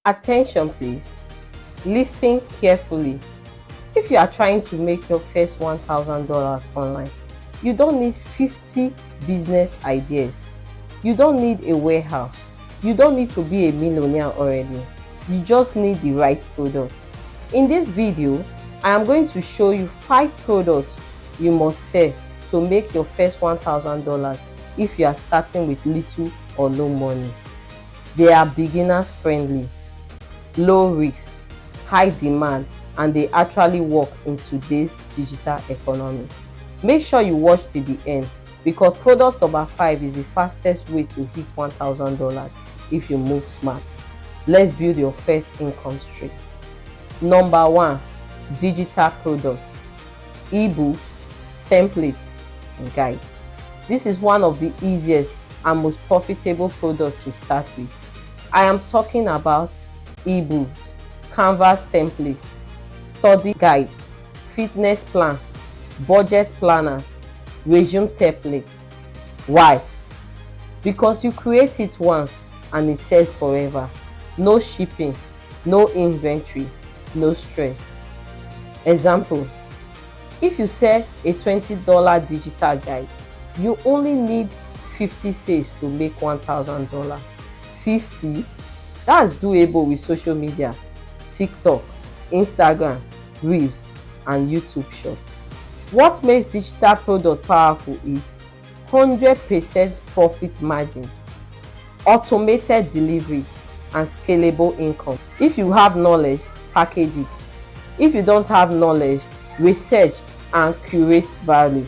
Attention please, listen carefully. If you are trying to make your first $1,000 online, you don't need 50 business ideas. You don't need a warehouse. You don't need to be a millionaire already. You just need the right products. In this video, I am going to show you 5 products you must sell to make your first $1,000 if you are starting with little or no money. They are beginners friendly, low risk, high demand, and they actually work in today's digital economy. Make sure you watch till the end because product number 5 is the fastest way to hit $1,000 if you move smart. Let's build your first income stream. Number 1, digital products, ebooks, templates, and guides. This is one of the easiest and most profitable products to start with. I am talking about ebooks, Canvas template, study guides, fitness plan, budget planners, resume templates. Why? Because you create it once and it sells forever. No shipping, no inventory, no stress. Example, if you sell a $20 digital guide, you only need 50 sales to make $1,000. 50? That's doable with social media, TikTok, Instagram, Reels, and YouTube Shorts. What makes digital products powerful is 100% profit margin, automated delivery, and scalable income. If you have knowledge, package it. If you don't have knowledge, research and curate value.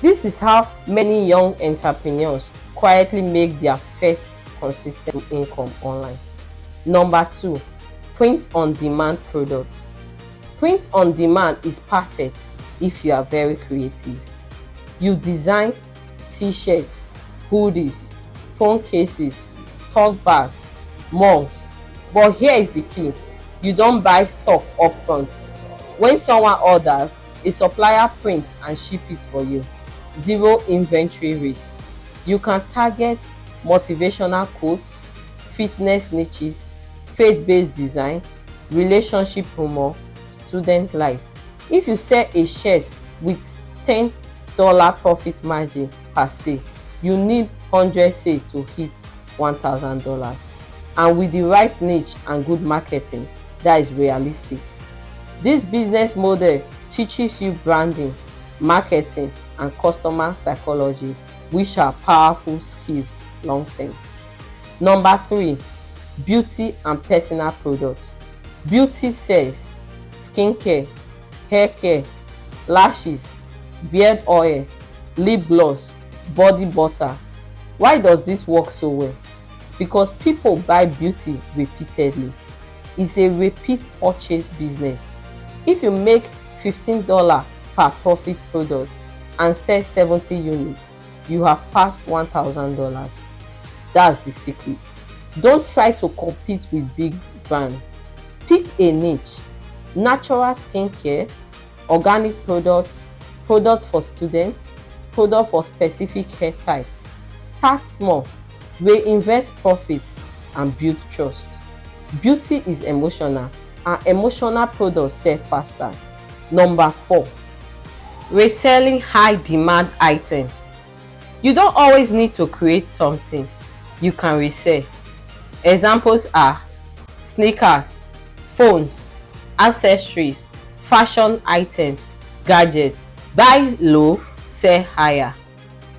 This is how many young entrepreneurs quietly make their first consistent income online. Number 2, print on demand products. Print on demand is perfect if you are very creative. You design t-shirts, hoodies, phone cases, tote bags, mugs. But here is the key: you don't buy stock upfront. When someone orders, a supplier prints and ship it for you. Zero inventory risk. You can target motivational quotes, fitness niches, faith-based design, relationship humor, student life. If you sell a shirt with $10 profit margin per sale, you need 100 sales to hit $1,000. And with the right niche and good marketing, that is realistic. This business model teaches you branding, marketing, and customer psychology, which are powerful skills long term. Number 3, beauty and personal products. Beauty sells skincare, hair care, lashes, beard oil, lip gloss, body butter. Why does this work so well? Because people buy beauty repeatedly. It's a repeat purchase business. If you make $15 per profit product and sell 70 units, you have passed $1,000. That's the secret. Don't try to compete with big brands. Pick a niche: natural skincare, organic products, products for students, products for specific hair type. Start small, reinvest profits, and build trust. Beauty is emotional, and emotional products sell faster. Number 4, reselling high demand items. You don't always need to create something, you can resell. Examples are sneakers, phones, accessories, fashion items, gadgets. Buy low, sell higher.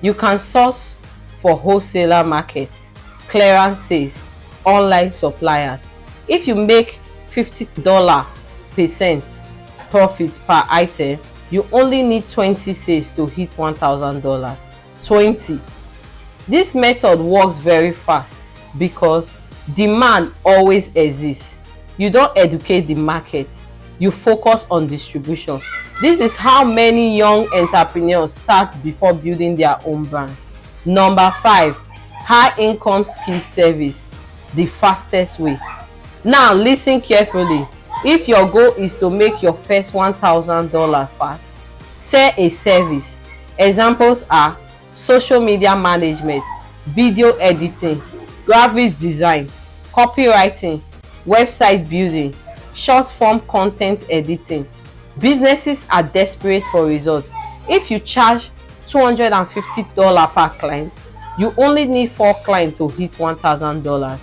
You can source for wholesaler markets, clearance sales, online suppliers. If you make $50% profit per item, you only need 20 sales to hit $1,000. 20. This method works very fast because demand always exists. You don't educate the market, you focus on distribution. This is how many young entrepreneurs start before building their own brand. Number 5, high income skill service, the fastest way. Now listen carefully. If your goal is to make your first $1,000 fast, sell a service. Examples are social media management, video editing, graphics design, copywriting, website building, short form content editing. Businesses are desperate for results. If you charge $250 per client, you only need 4 clients to hit $1,000.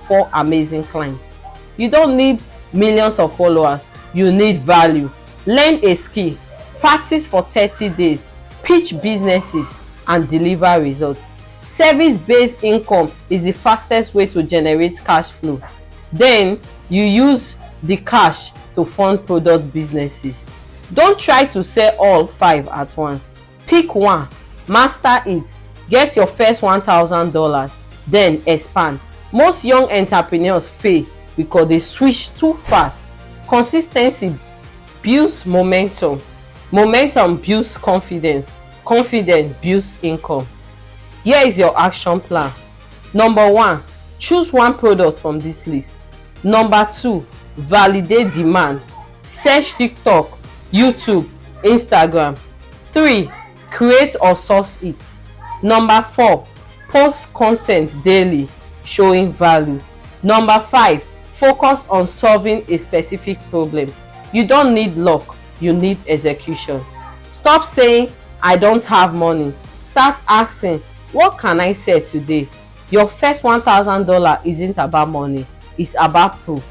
Four amazing clients. You don't need millions of followers, you need value. Learn a skill, practice for 30 days, pitch businesses and deliver results. Service-based income is the fastest way to generate cash flow. Then you use the cash to fund product businesses. Don't try to sell all 5 at once. Pick one, master it, get your first $1,000, then expand. Most young entrepreneurs fail because they switch too fast. Consistency builds momentum. Momentum builds confidence. Confidence builds income. Here is your action plan. Number 1, choose one product from this list. Number 2, validate demand. Search TikTok, YouTube, Instagram. 3, create or source it. Number 4, post content daily showing value. Number 5, focus on solving a specific problem. You don't need luck, you need execution. Stop saying I don't have money. Start asking, what can I sell today? Your first $1,000 isn't about money, it's about proof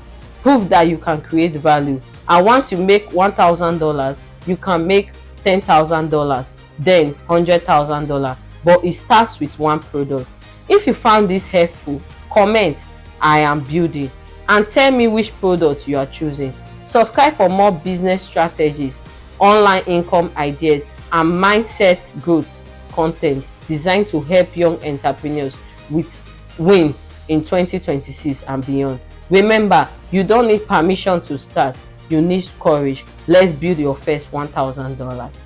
that you can create value. And once you make $1,000, you can make $10,000, then $100,000. But it starts with one product. If you found this helpful, comment I am building and tell me which product you are choosing. Subscribe for more business strategies, online income ideas and mindset growth content designed to help young entrepreneurs win in 2026 and beyond. Remember, you don't need permission to start, you need courage. Let's build your first $1,000.